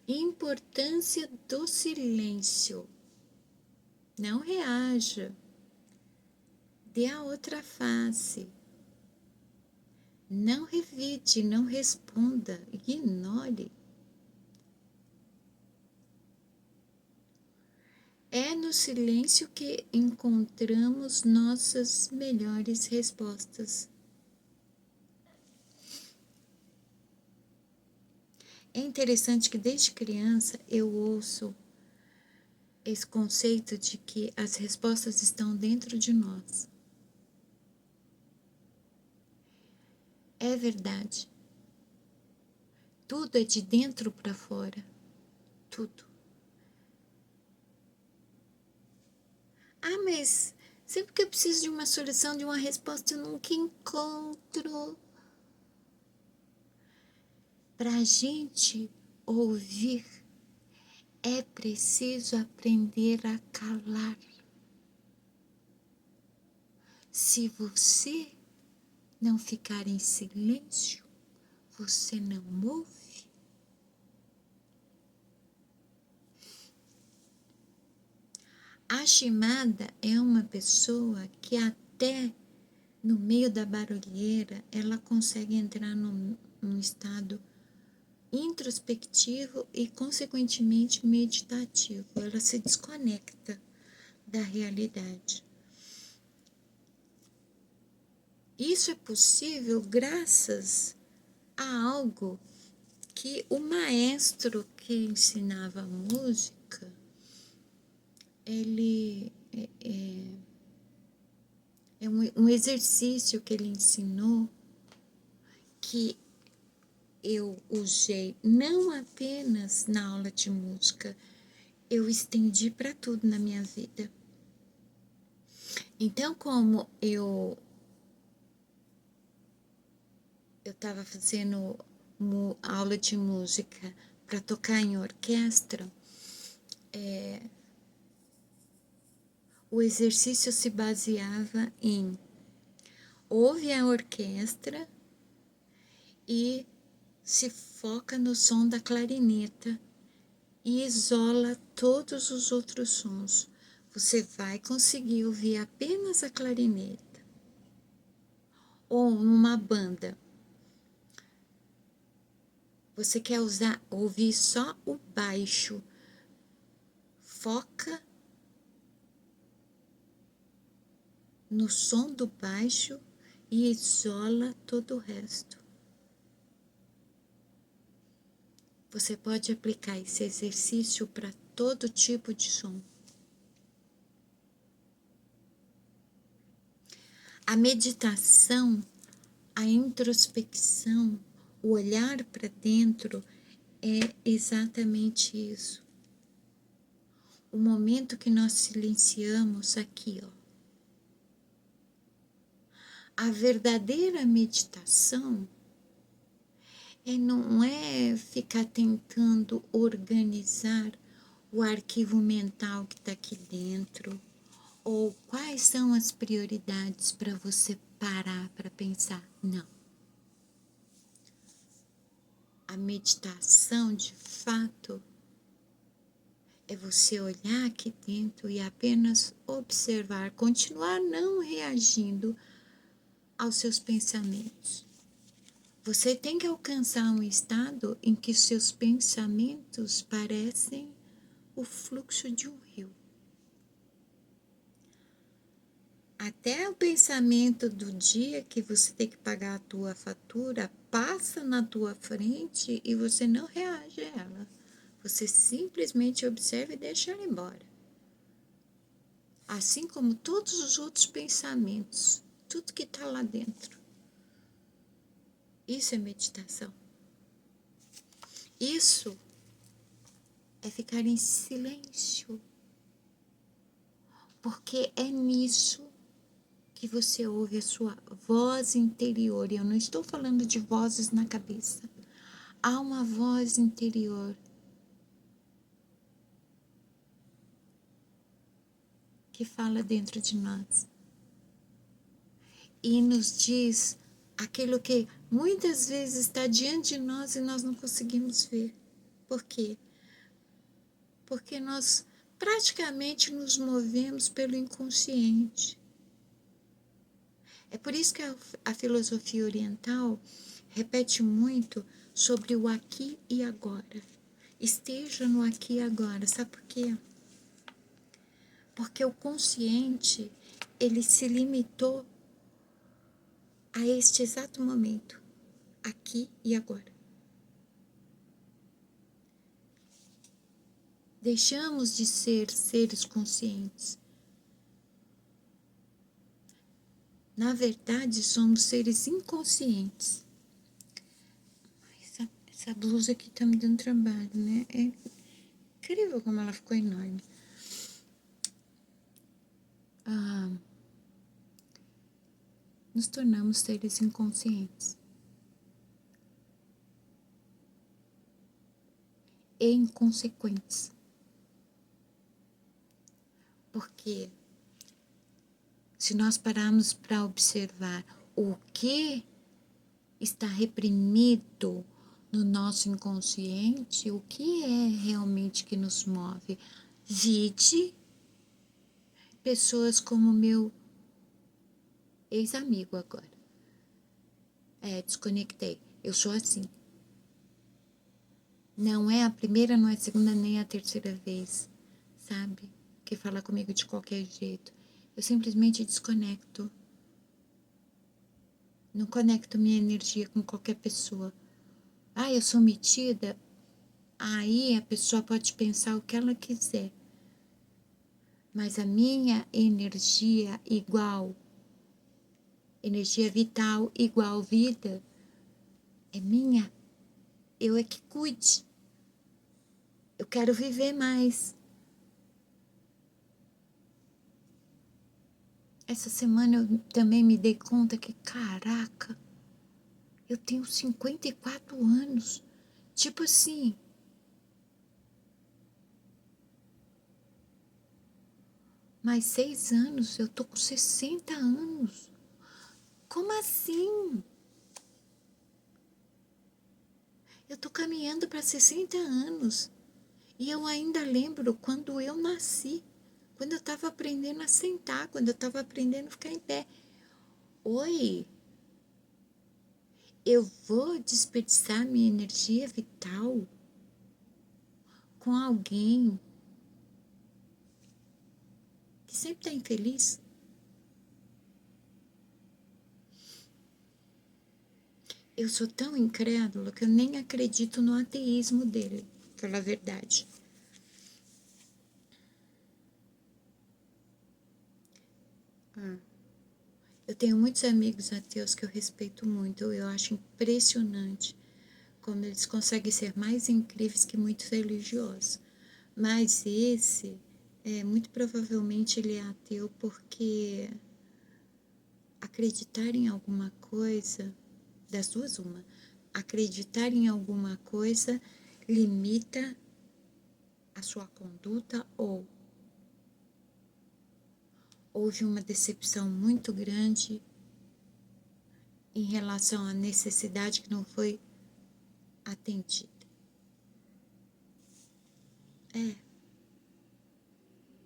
Importância do silêncio. Não reaja. Dê a outra face. Não revide, não responda, ignore. É no silêncio que encontramos nossas melhores respostas. É interessante que desde criança eu ouço esse conceito de que as respostas estão dentro de nós. É verdade. Tudo é de dentro para fora. Tudo. Ah, mas sempre que eu preciso de uma solução, de uma resposta, eu nunca encontro. Para a gente ouvir, é preciso aprender a calar. Se você não ficar em silêncio, você não ouve. A Shimada é uma pessoa que até no meio da barulheira ela consegue entrar num estado introspectivo e consequentemente meditativo. Ela se desconecta da realidade. Isso é possível graças a algo que o maestro que ensinava música, ele é um exercício que ele ensinou que eu usei não apenas na aula de música, eu estendi para tudo na minha vida. Então, como eu estava fazendo aula de música para tocar em orquestra, o exercício se baseava em ouve a orquestra e se foca no som da clarineta e isola todos os outros sons. você vai conseguir ouvir apenas a clarineta. Ou numa banda, você quer ouvir só o baixo. Foca no som do baixo e isola todo o resto. Você pode aplicar esse exercício para todo tipo de som. A meditação, a introspecção, o olhar para dentro é exatamente isso. O momento que nós silenciamos aqui, ó. A verdadeira meditação não é ficar tentando organizar o arquivo mental que está aqui dentro, ou quais são as prioridades para você parar para pensar. Não. A meditação, de fato, é você olhar aqui dentro e apenas observar, continuar não reagindo aos seus pensamentos. Você tem que alcançar um estado em que seus pensamentos parecem o fluxo de um rio. Até o pensamento do dia que você tem que pagar a tua fatura passa na tua frente e você não reage a ela. Você simplesmente observa e deixa ela embora. Assim como todos os outros pensamentos, tudo que está lá dentro. Isso é meditação. Isso é ficar em silêncio. Porque é nisso que você ouve a sua voz interior. E eu não estou falando de vozes na cabeça. Há uma voz interior que fala dentro de nós e nos diz aquilo que muitas vezes está diante de nós e nós não conseguimos ver. Por quê? Porque nós praticamente nos movemos pelo inconsciente. É por isso que a filosofia oriental repete muito sobre o aqui e agora. Esteja no aqui e agora. Sabe por quê? Porque o consciente, ele se limitou a este exato momento, aqui e agora. Deixamos de ser seres conscientes. Na verdade, somos seres inconscientes. Essa blusa aqui tá me dando trabalho, né? É incrível como ela ficou enorme. Nos tornamos seres inconscientes. E inconsequentes. Porque se nós pararmos para observar o que está reprimido no nosso inconsciente, o que é realmente que nos move? Vide pessoas como meu ex-amigo agora. Desconectei. Eu sou assim. Não é a primeira, não é a segunda, nem a terceira vez, sabe? Que fala comigo de qualquer jeito. Eu simplesmente desconecto. Não conecto minha energia com qualquer pessoa. Eu sou metida. Aí a pessoa pode pensar o que ela quiser. Mas a minha energia igual, energia vital igual vida, é minha. Eu é que cuide. Eu quero viver mais. Essa semana eu também me dei conta que, caraca, eu tenho 54 anos. Tipo assim, mais 6 anos eu tô com 60 anos. Como assim? Eu tô caminhando para 60 anos. E eu ainda lembro quando eu nasci. quando eu estava aprendendo a sentar, quando eu estava aprendendo a ficar em pé. Oi, eu vou desperdiçar minha energia vital com alguém que sempre está infeliz? Eu sou tão incrédula que eu nem acredito no ateísmo dele, pela verdade. Eu tenho muitos amigos ateus que eu respeito muito, eu acho impressionante como eles conseguem ser mais incríveis que muitos religiosos. Mas esse, muito provavelmente ele é ateu porque acreditar em alguma coisa, das duas uma, acreditar em alguma coisa limita a sua conduta ou houve uma decepção muito grande em relação à necessidade que não foi atendida.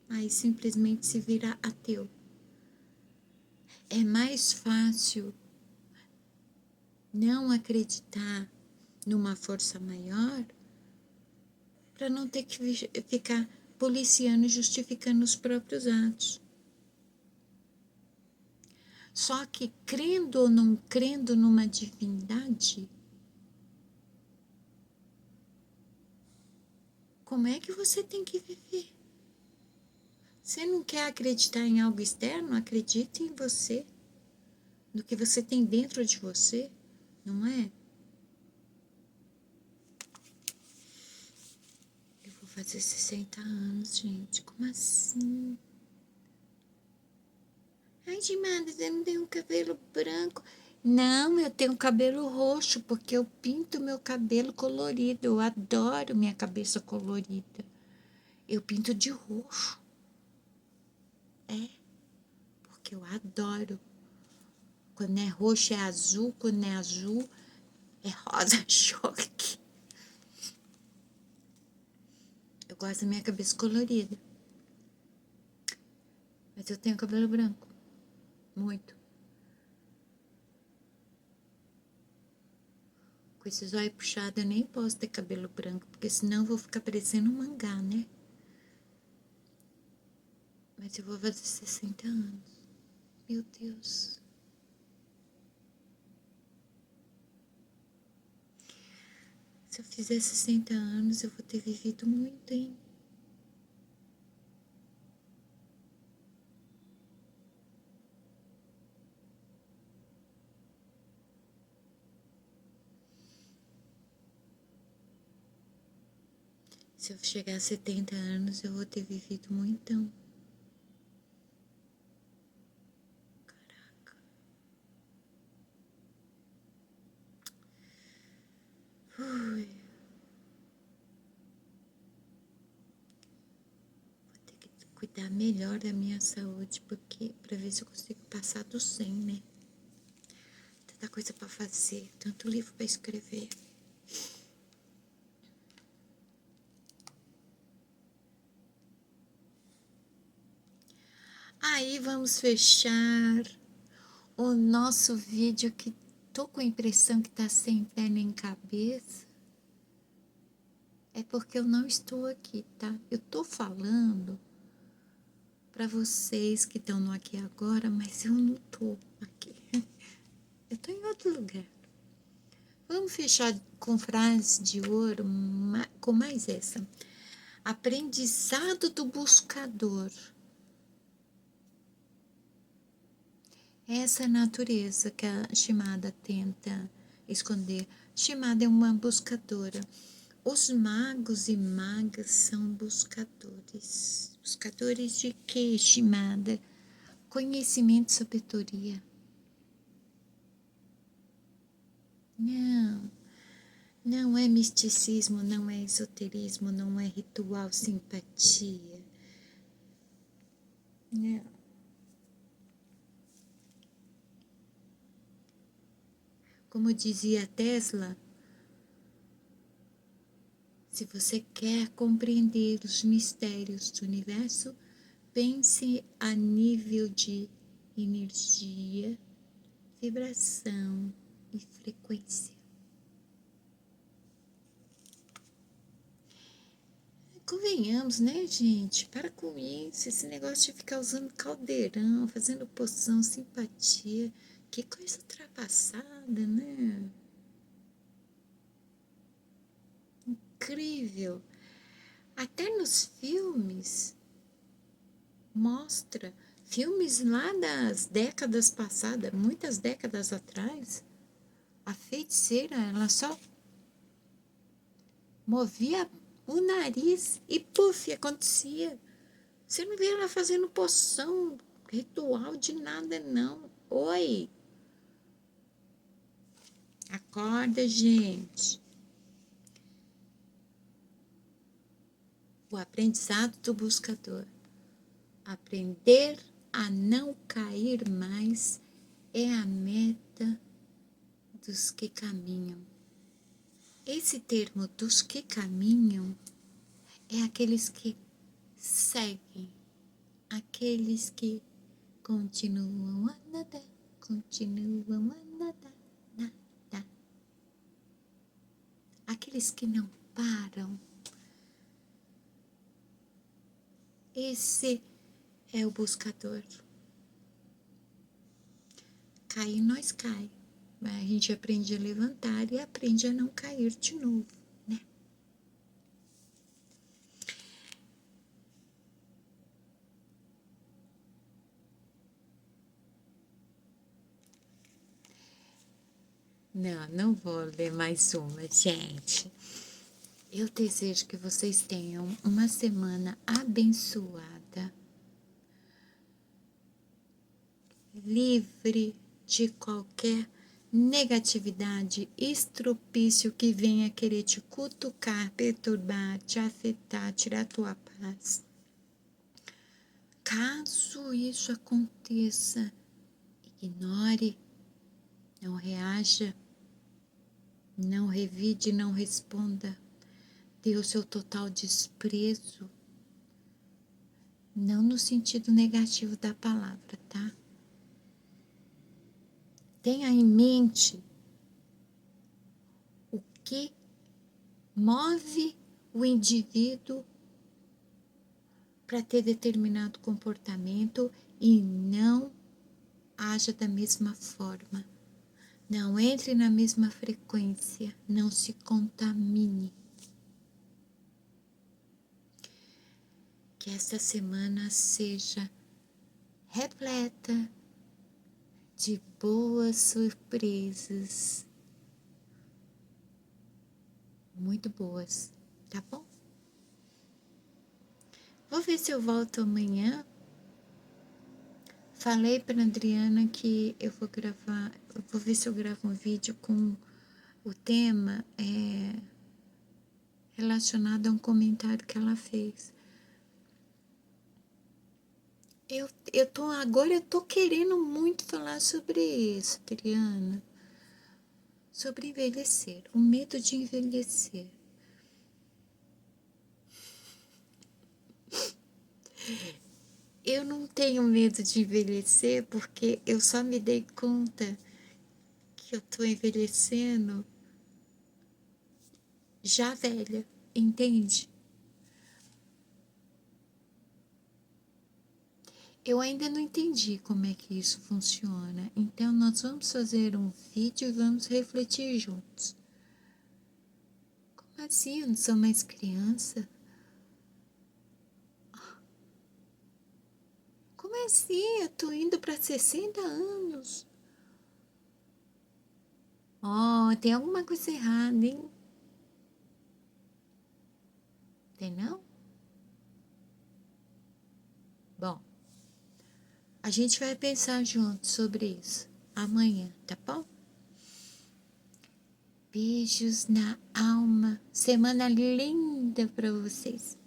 Aí simplesmente se vira ateu. É mais fácil não acreditar numa força maior para não ter que ficar policiando e justificando os próprios atos. Só que crendo ou não crendo numa divindade, como é que você tem que viver? Você não quer acreditar em algo externo? Acredite em você, no que você tem dentro de você, não é? Eu vou fazer 60 anos, gente. Como assim? Ai, Dimada, você não tem um cabelo branco? Não, eu tenho cabelo roxo, porque eu pinto meu cabelo colorido. Eu adoro minha cabeça colorida. Eu pinto de roxo. É, porque eu adoro. Quando é roxo é azul, quando é azul é rosa choque. Eu gosto da minha cabeça colorida. Mas eu tenho cabelo branco. Muito. Com esse zóio puxado eu nem posso ter cabelo branco, porque senão eu vou ficar parecendo um mangá, né? Mas eu vou fazer 60 anos. Meu Deus. Se eu fizer 60 anos, eu vou ter vivido muito, hein? Se eu chegar a 70 anos, eu vou ter vivido muitão. Caraca. Ui. Vou ter que cuidar melhor da minha saúde, porque pra ver se eu consigo passar do 100, né? Tanta coisa pra fazer, tanto livro pra escrever. Aí vamos fechar o nosso vídeo que tô com a impressão que tá sem pé nem cabeça. É porque eu não estou aqui, tá? Eu tô falando para vocês que estão no aqui agora, mas eu não tô aqui. Eu tô em outro lugar. Vamos fechar com frase de ouro, com mais essa. Aprendizado do buscador. Essa natureza que a Shimada tenta esconder. Shimada é uma buscadora. Os magos e magas são buscadores. Buscadores de quê, Shimada? Conhecimento e sabedoria. Não, não é misticismo, não é esoterismo, não é ritual simpatia. Não. Como dizia Tesla, se você quer compreender os mistérios do universo, pense a nível de energia, vibração e frequência. Convenhamos, né, gente? Para com isso, esse negócio de ficar usando caldeirão, fazendo poção, simpatia. Que coisa ultrapassada, né? Incrível. Até nos filmes mostra. Filmes lá das décadas passadas, muitas décadas atrás, a feiticeira, ela só movia o nariz e puf, acontecia. Você não vê ela fazendo poção, ritual de nada, não. Oi! Acorda, gente. O aprendizado do buscador. Aprender a não cair mais é a meta dos que caminham. Esse termo dos que caminham é aqueles que seguem, aqueles que continuam a nadar, continuam a nadar, nadar. Aqueles que não param. Esse é o buscador. Cair nós cai, mas a gente aprende a levantar e aprende a não cair de novo, né? Não vou ler mais uma, gente. Eu desejo que vocês tenham uma semana abençoada, livre de qualquer negatividade, estropício que venha querer te cutucar, perturbar, te afetar, tirar tua paz. Caso isso aconteça, ignore, não reaja, não revide, não responda. Dê o seu total desprezo, não no sentido negativo da palavra, tá? Tenha em mente o que move o indivíduo para ter determinado comportamento e não haja da mesma forma. Não entre na mesma frequência, não se contamine. Que esta semana seja repleta de boas surpresas, muito boas, tá bom? Vou ver se eu volto amanhã. Falei para Adriana que eu vou ver se eu gravo um vídeo com o tema relacionado a um comentário que ela fez. Agora eu tô querendo muito falar sobre isso, Adriana. Sobre envelhecer, o medo de envelhecer. Eu não tenho medo de envelhecer porque eu só me dei conta que eu tô envelhecendo já velha, entende? Eu ainda não entendi como é que isso funciona, então nós vamos fazer um vídeo e vamos refletir juntos. Como assim? Eu não sou mais criança? Como assim? Eu tô indo para 60 anos. Oh, tem alguma coisa errada, hein? Tem não? Bom, a gente vai pensar junto sobre isso amanhã, tá bom? Beijos na alma. Semana linda para vocês.